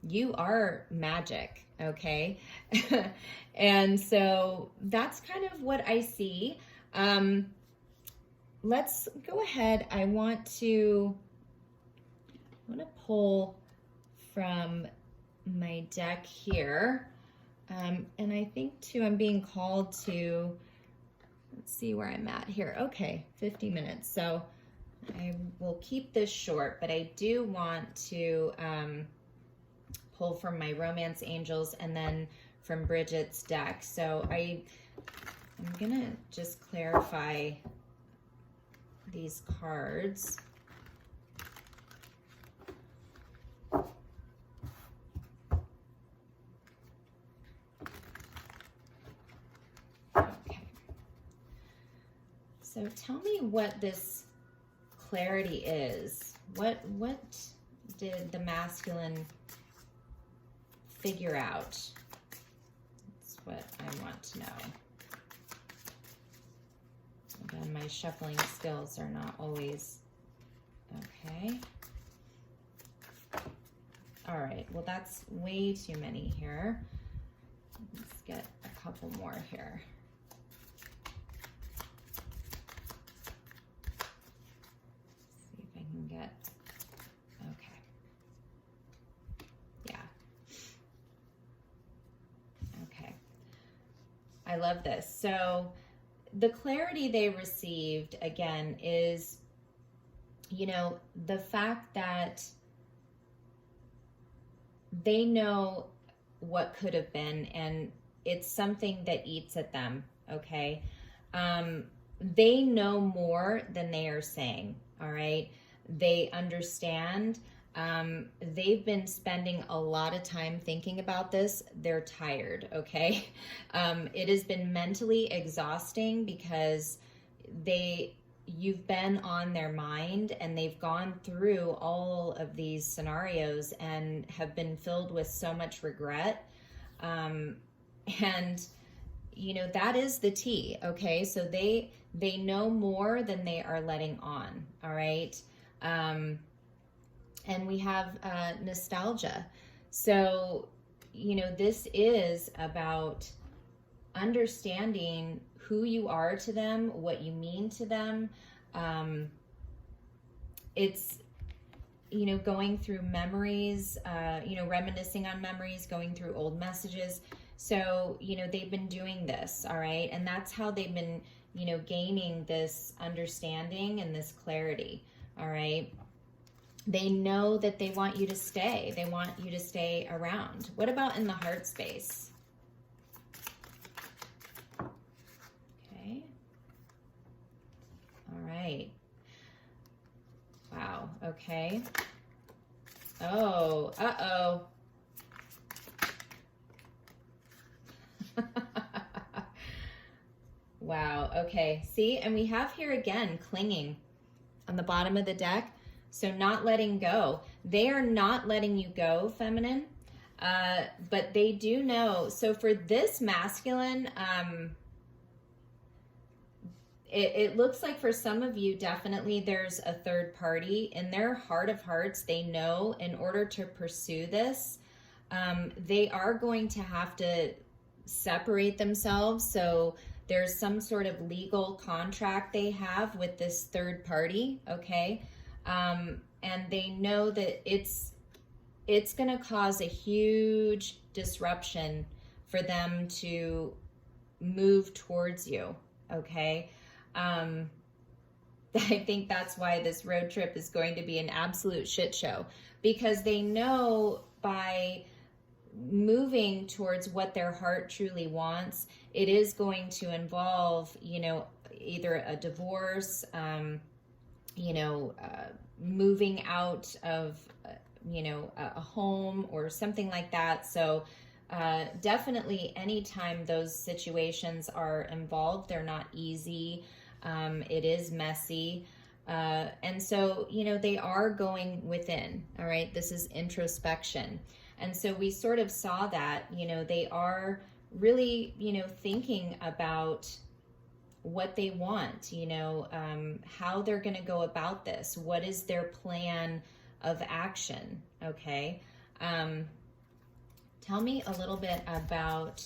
you are magic, okay? And so that's kind of what I see. Let's go ahead. I want to pull from my deck here. And I think too, I'm being called to, let's see where I'm at here. Okay, 50 minutes. So I will keep this short, but I do want to pull from my romance angels and then from Bridget's deck. So I'm gonna just clarify these cards. Okay. So tell me what this clarity is. What did the masculine figure out? That's what I want to know. Again, my shuffling skills are not always okay. All right, well, that's way too many here. Let's get a couple more here. See if I can get, okay. Yeah. Okay. I love this. So the clarity they received, again, is, you know, the fact that they know what could have been, and it's something that eats at them, okay? They know more than they are saying, all right? They understand. They've been spending a lot of time thinking about this. They're tired, okay? It has been mentally exhausting because you've been on their mind, and they've gone through all of these scenarios and have been filled with so much regret. And, you know, that is the tea, okay? So they know more than they are letting on, all right? And we have nostalgia. So, you know, this is about understanding who you are to them, what you mean to them. It's, you know, going through memories, you know, reminiscing on memories, going through old messages. So, you know, they've been doing this, all right? And that's how they've been, you know, gaining this understanding and this clarity, all right? They know that they want you to stay. They want you to stay around. What about in the heart space? Okay. All right. Wow. Okay. Oh, uh-oh. Wow. Okay. See, and we have here again, clinging on the bottom of the deck. So not letting go. They are not letting you go, feminine. But they do know. So for this masculine, it looks like for some of you, definitely there's a third party. In their heart of hearts, they know in order to pursue this, they are going to have to separate themselves. So there's some sort of legal contract they have with this third party, okay? And they know that it's going to cause a huge disruption for them to move towards you, okay? I think that's why this road trip is going to be an absolute shit show, because they know by moving towards what their heart truly wants, it is going to involve, you know, either a divorce, you know, moving out of, you know, a home or something like that. So definitely anytime those situations are involved, they're not easy. It is messy. And so, you know, they are going within, all right? This is introspection. And so we sort of saw that, you know, they are really, you know, thinking about what they want, you know, how they're going to go about this. What is their plan of action? Okay. Tell me a little bit about,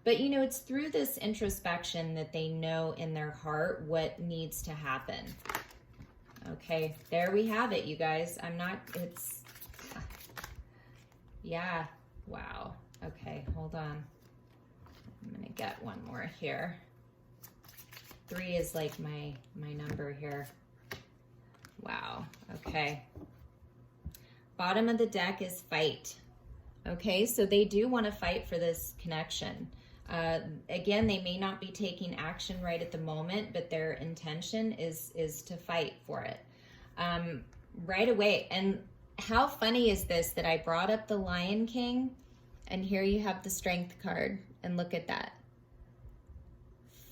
but you know, it's through this introspection that they know in their heart what needs to happen. Okay. There we have it, you guys. Yeah. Wow. Okay. Hold on. I'm going to get one more here. 3 is like my number here. Wow. Okay. Bottom of the deck is fight. Okay, so they do want to fight for this connection. Again, they may not be taking action right at the moment, but their intention is to fight for it right away. And how funny is this that I brought up the Lion King, and here you have the Strength card, and look at that.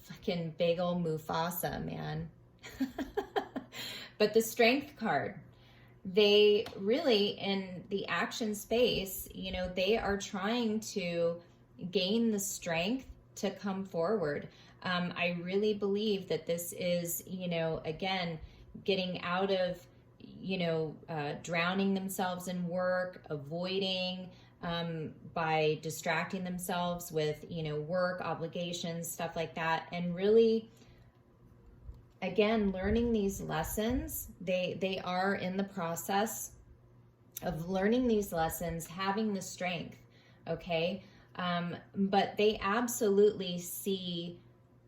fucking big old Mufasa, man. But the Strength card, they really, in the action space, you know, they are trying to gain the strength to come forward. I really believe that this is, you know, again, getting out of, you know, drowning themselves in work, avoiding by distracting themselves with, you know, work, obligations, stuff like that, and really, again, learning these lessons. They are in the process of learning these lessons, having the strength, okay? But they absolutely see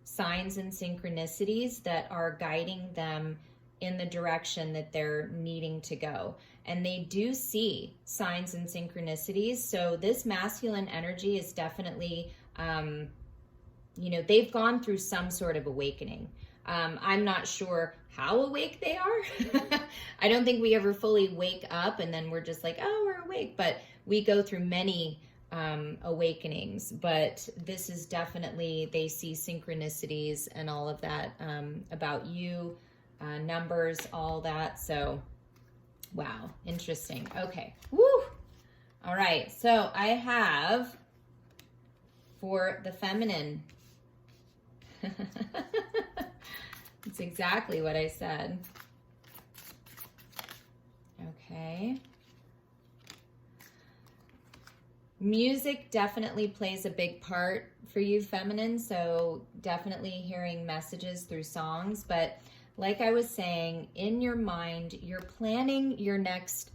signs and synchronicities that are guiding them in the direction that they're needing to go. And they do see signs and synchronicities. So this masculine energy is definitely, you know, they've gone through some sort of awakening. I'm not sure how awake they are. I don't think we ever fully wake up and then we're just like, oh, we're awake. But we go through many awakenings. But this is definitely, they see synchronicities and all of that about you, numbers, all that. So, wow, interesting. Okay. Woo! All right. So I have for the feminine. It's exactly what I said. Okay. Music definitely plays a big part for you, feminine. So definitely hearing messages through songs. But like I was saying, in your mind, you're planning your next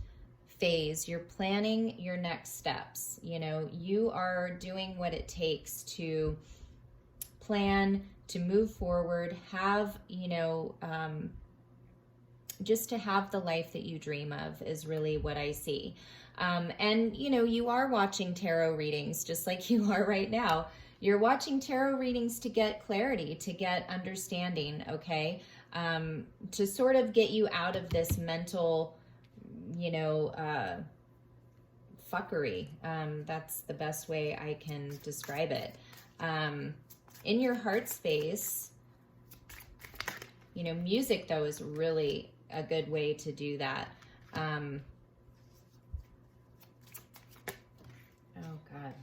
phase. You're planning your next steps. You know, you are doing what it takes to plan, to move forward, have, you know, just to have the life that you dream of is really what I see. And, you know, you are watching tarot readings just like you are right now. You're watching tarot readings to get clarity, to get understanding, okay? To sort of get you out of this mental, you know, fuckery. That's the best way I can describe it. In your heart space, you know, music, though, is really a good way to do that. Oh, God.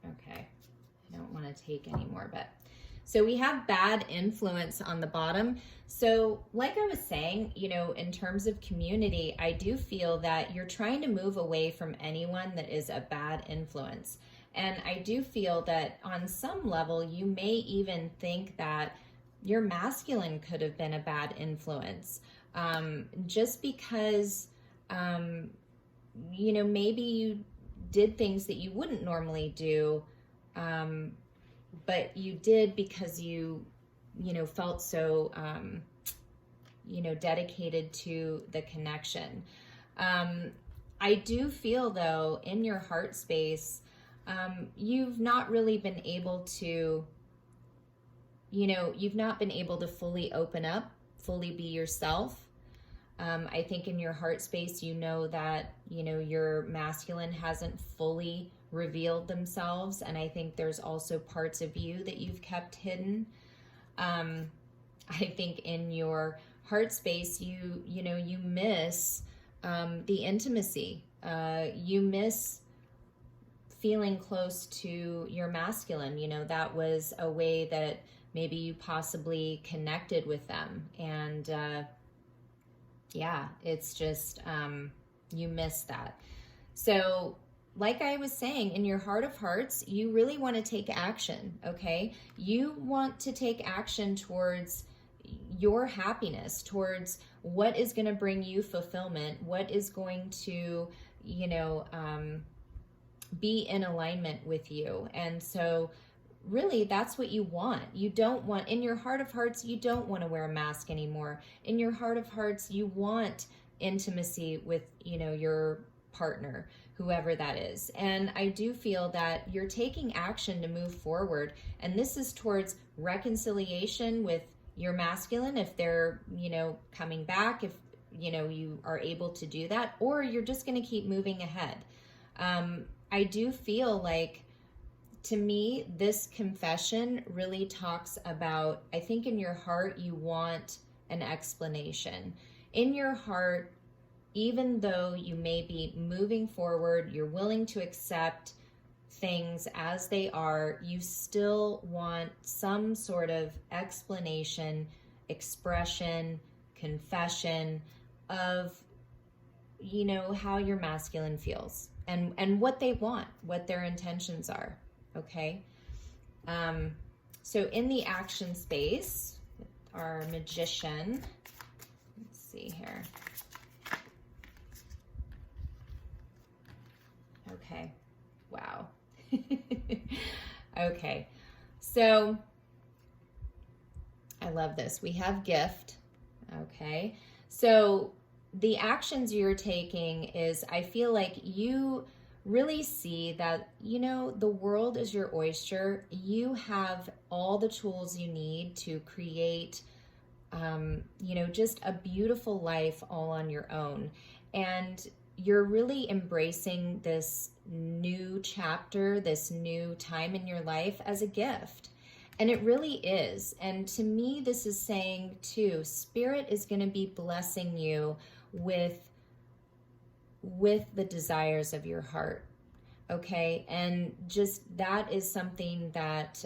Okay. I don't want to take any more, but... So we have bad influence on the bottom. So like I was saying, you know, in terms of community, I do feel that you're trying to move away from anyone that is a bad influence. And I do feel that on some level, you may even think that your masculine could have been a bad influence. Just because, you know, maybe you did things that you wouldn't normally do, but you did because you know, felt so, you know, dedicated to the connection. I do feel, though, in your heart space, you've not really been able to, you know, you've not been able to fully open up, fully be yourself. I think in your heart space, you know that, you know, your masculine hasn't fully revealed themselves. And I think there's also parts of you that you've kept hidden. I think in your heart space, you know, you miss the intimacy. You miss feeling close to your masculine. You know, that was a way that maybe you possibly connected with them. And yeah, it's just, you miss that. So like I was saying, in your heart of hearts, you really want to take action, okay? You want to take action towards your happiness, towards what is going to bring you fulfillment, what is going to, you know, be in alignment with you. And so really, that's what you want. You don't want, in your heart of hearts, you don't want to wear a mask anymore. In your heart of hearts, you want intimacy with, you know, your partner, whoever that is. And I do feel that you're taking action to move forward. And this is towards reconciliation with your masculine, if they're, you know, coming back, if, you know, you are able to do that, or you're just going to keep moving ahead. I do feel like to me, this confession really talks about, I think in your heart, you want an explanation. In your heart, even though you may be moving forward, you're willing to accept things as they are, you still want some sort of explanation, expression, confession of, you know, how your masculine feels and what they want, what their intentions are. Okay. So in the action space, our magician, let's see here. Okay. Wow. Okay. So I love this. We have gift. Okay. So the actions you're taking is, I feel like you really see that, you know, the world is your oyster. You have all the tools you need to create, you know, just a beautiful life all on your own. And you're really embracing this new chapter, this new time in your life as a gift. And it really is. And to me, this is saying too, Spirit is going to be blessing you with the desires of your heart. Okay. And just that is something that,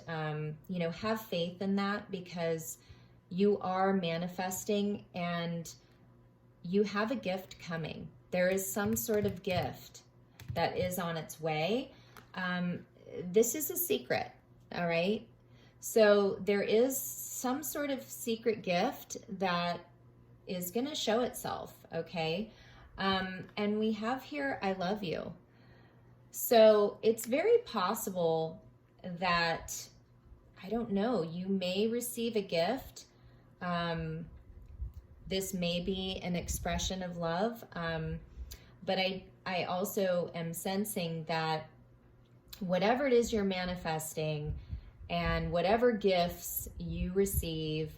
you know, have faith in that, because you are manifesting and you have a gift coming. There is some sort of gift that is on its way. This is a secret. All right. So there is some sort of secret gift that is going to show itself. Okay. And we have here, I love you. So it's very possible that, I don't know, you may receive a gift. This may be an expression of love. But I also am sensing that whatever it is you're manifesting and whatever gifts you receive,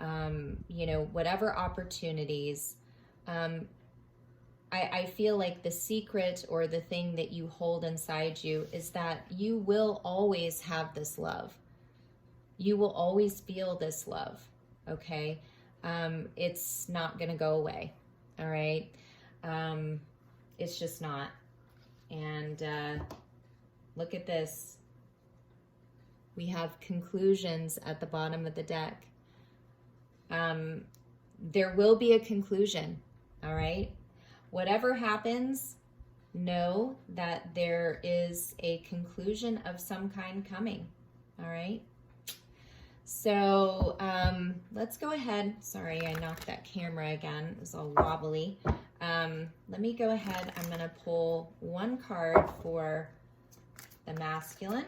you know, whatever opportunities, I feel like the secret or the thing that you hold inside you is that you will always have this love. You will always feel this love, okay? It's not going to go away, all right? It's just not. And look at this. We have conclusions at the bottom of the deck. There will be a conclusion, all right? Whatever happens, know that there is a conclusion of some kind coming, all right? So let's go ahead. Sorry, I knocked that camera again. It was all wobbly. Let me go ahead. I'm going to pull one card for the masculine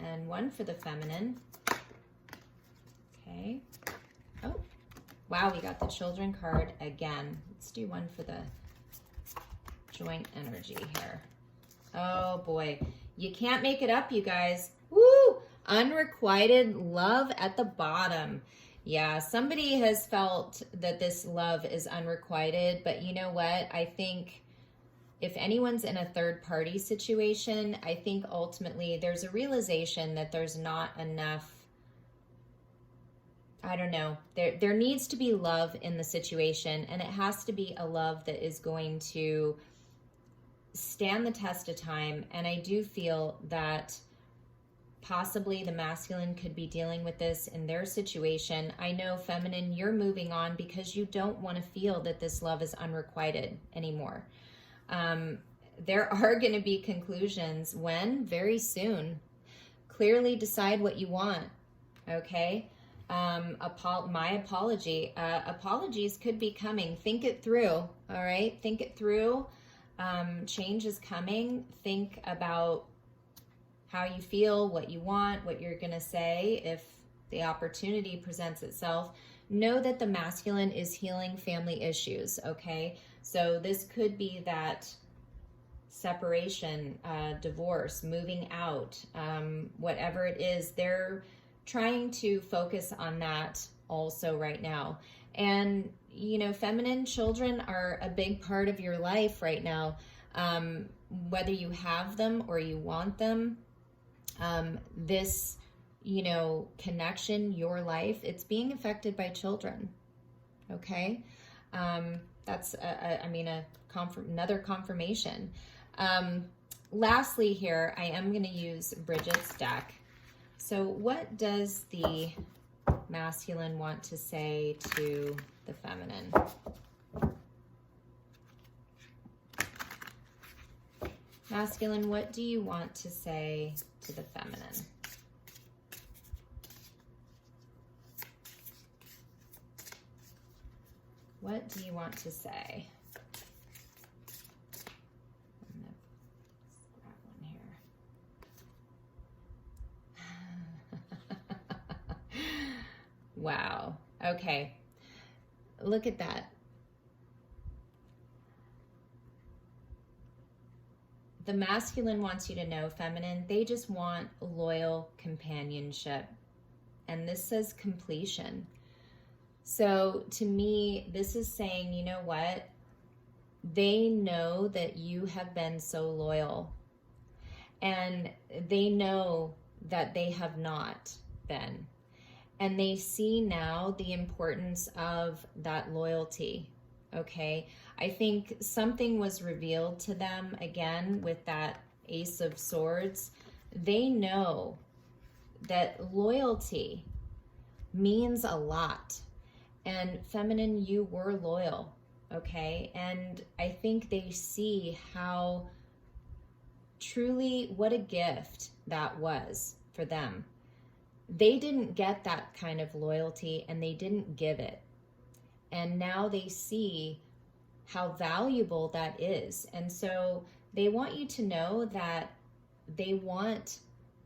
and one for the feminine. Okay. Oh, wow, we got the children card again. Let's do one for the joint energy here. Oh boy, you can't make it up, you guys. Woo! Unrequited love at the bottom. Yeah, somebody has felt that this love is unrequited, but you know what? I think if anyone's in a third party situation, I think ultimately there's a realization that there's not enough, I don't know, there needs to be love in the situation, and it has to be a love that is going to stand the test of time. And I do feel that possibly the masculine could be dealing with this in their situation. I know, feminine, you're moving on because you don't want to feel that this love is unrequited anymore. There are going to be conclusions when? Very soon. Clearly decide what you want, okay? My apology. Apologies could be coming. Think it through, all right? Think it through. Change is coming. Think about how you feel, what you want, what you're going to say if the opportunity presents itself. Know that the masculine is healing family issues, okay? So this could be that separation, divorce, moving out, whatever it is. They're trying to focus on that also right now. And, you know, feminine, children are a big part of your life right now. Whether you have them or you want them, This, connection, your life, it's being affected by children. Okay. That's, another confirmation. Lastly here, I am going to use Bridget's deck. So what does the masculine want to say to the feminine? Masculine, what do you want to say to the feminine? What do you want to say? I'm gonna grab one here. Wow. Okay. Look at that. The masculine wants you to know, feminine, they just want loyal companionship. And this says completion. So to me, this is saying, you know what? They know that you have been so loyal. And they know that they have not been. And they see now the importance of that loyalty. Okay, I think something was revealed to them again with that Ace of Swords. They know that loyalty means a lot. And feminine, you were loyal, okay? And I think they see how truly, what a gift that was for them. They didn't get that kind of loyalty and they didn't give it. And now they see how valuable that is. And so they want you to know that they want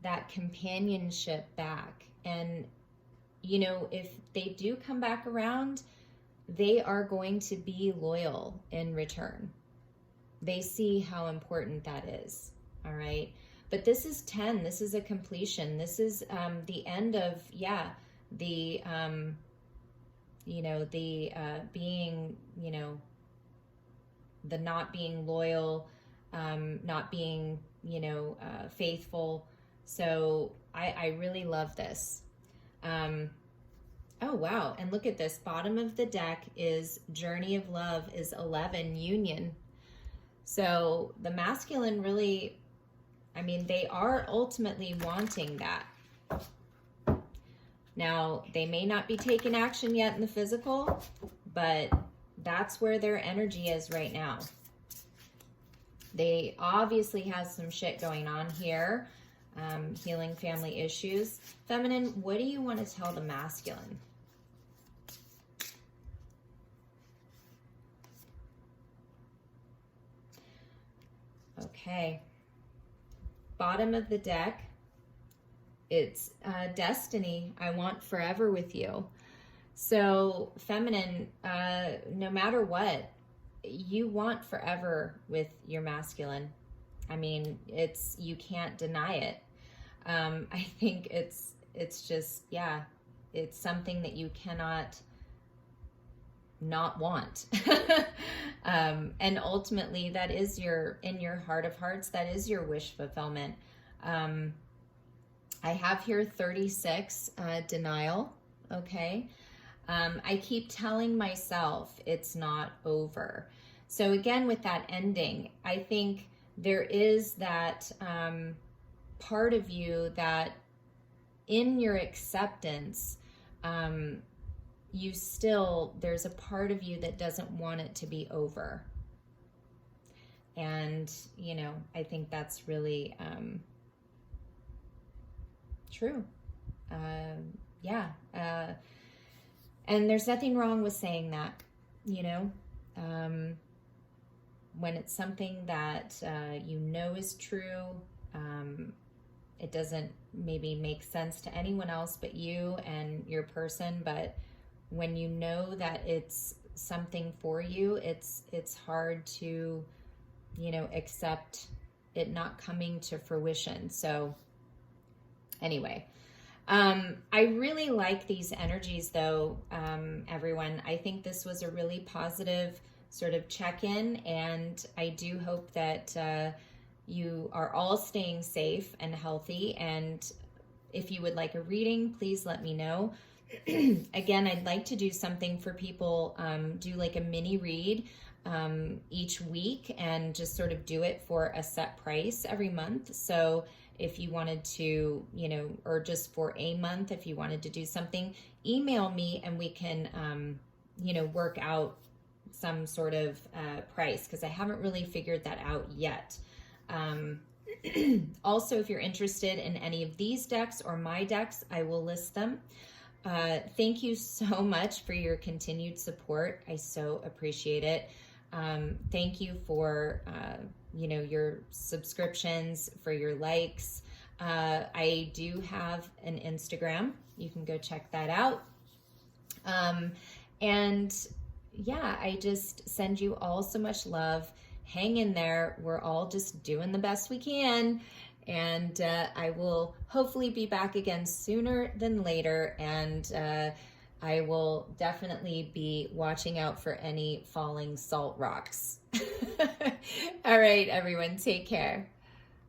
that companionship back. And, if they do come back around, they are going to be loyal in return. They see how important that is. All right. But this is 10. This is a completion. This is the end of, the being, the not being loyal, not being, faithful. So I really love this. Oh, wow. And look at this. Bottom of the deck is Journey of Love is 11, Union. So the masculine really, they are ultimately wanting that. Now, they may not be taking action yet in the physical, but that's where their energy is right now. They obviously have some shit going on here, healing family issues. Feminine, what do you want to tell the masculine? Okay. Bottom of the deck, it's destiny. I want forever with you. So feminine, no matter what, you want forever with your masculine. You can't deny it. I think it's just, it's something that you cannot not want. And ultimately that is in your heart of hearts, that is your wish fulfillment. I have here 36, denial. Okay. I keep telling myself it's not over. So again, with that ending, I think there is that part of you that in your acceptance, there's a part of you that doesn't want it to be over. And, I think that's really true. And there's nothing wrong with saying that, when it's something that is true, it doesn't maybe make sense to anyone else but you and your person, but when you know that it's something for you, it's hard to, accept it not coming to fruition. So anyway, I really like these energies though, everyone. I think this was a really positive sort of check-in, and I do hope that, you are all staying safe and healthy. And if you would like a reading, please let me know. Again, I'd like to do something for people, do like a mini read each week, and just sort of do it for a set price every month. So if you wanted to, you know, or just for a month, if you wanted to do something, email me and we can, you know, work out some sort of price, because I haven't really figured that out yet. Also, if you're interested in any of these decks or my decks, I will list them. Thank you so much for your continued support. I so appreciate it. Thank you for, you know, your subscriptions, for your likes. I do have an Instagram. You can go check that out. And yeah, I just send you all so much love. Hang in there. We're all just doing the best we can. And I will hopefully be back again sooner than later. And I will definitely be watching out for any falling salt rocks. All right, everyone, take care.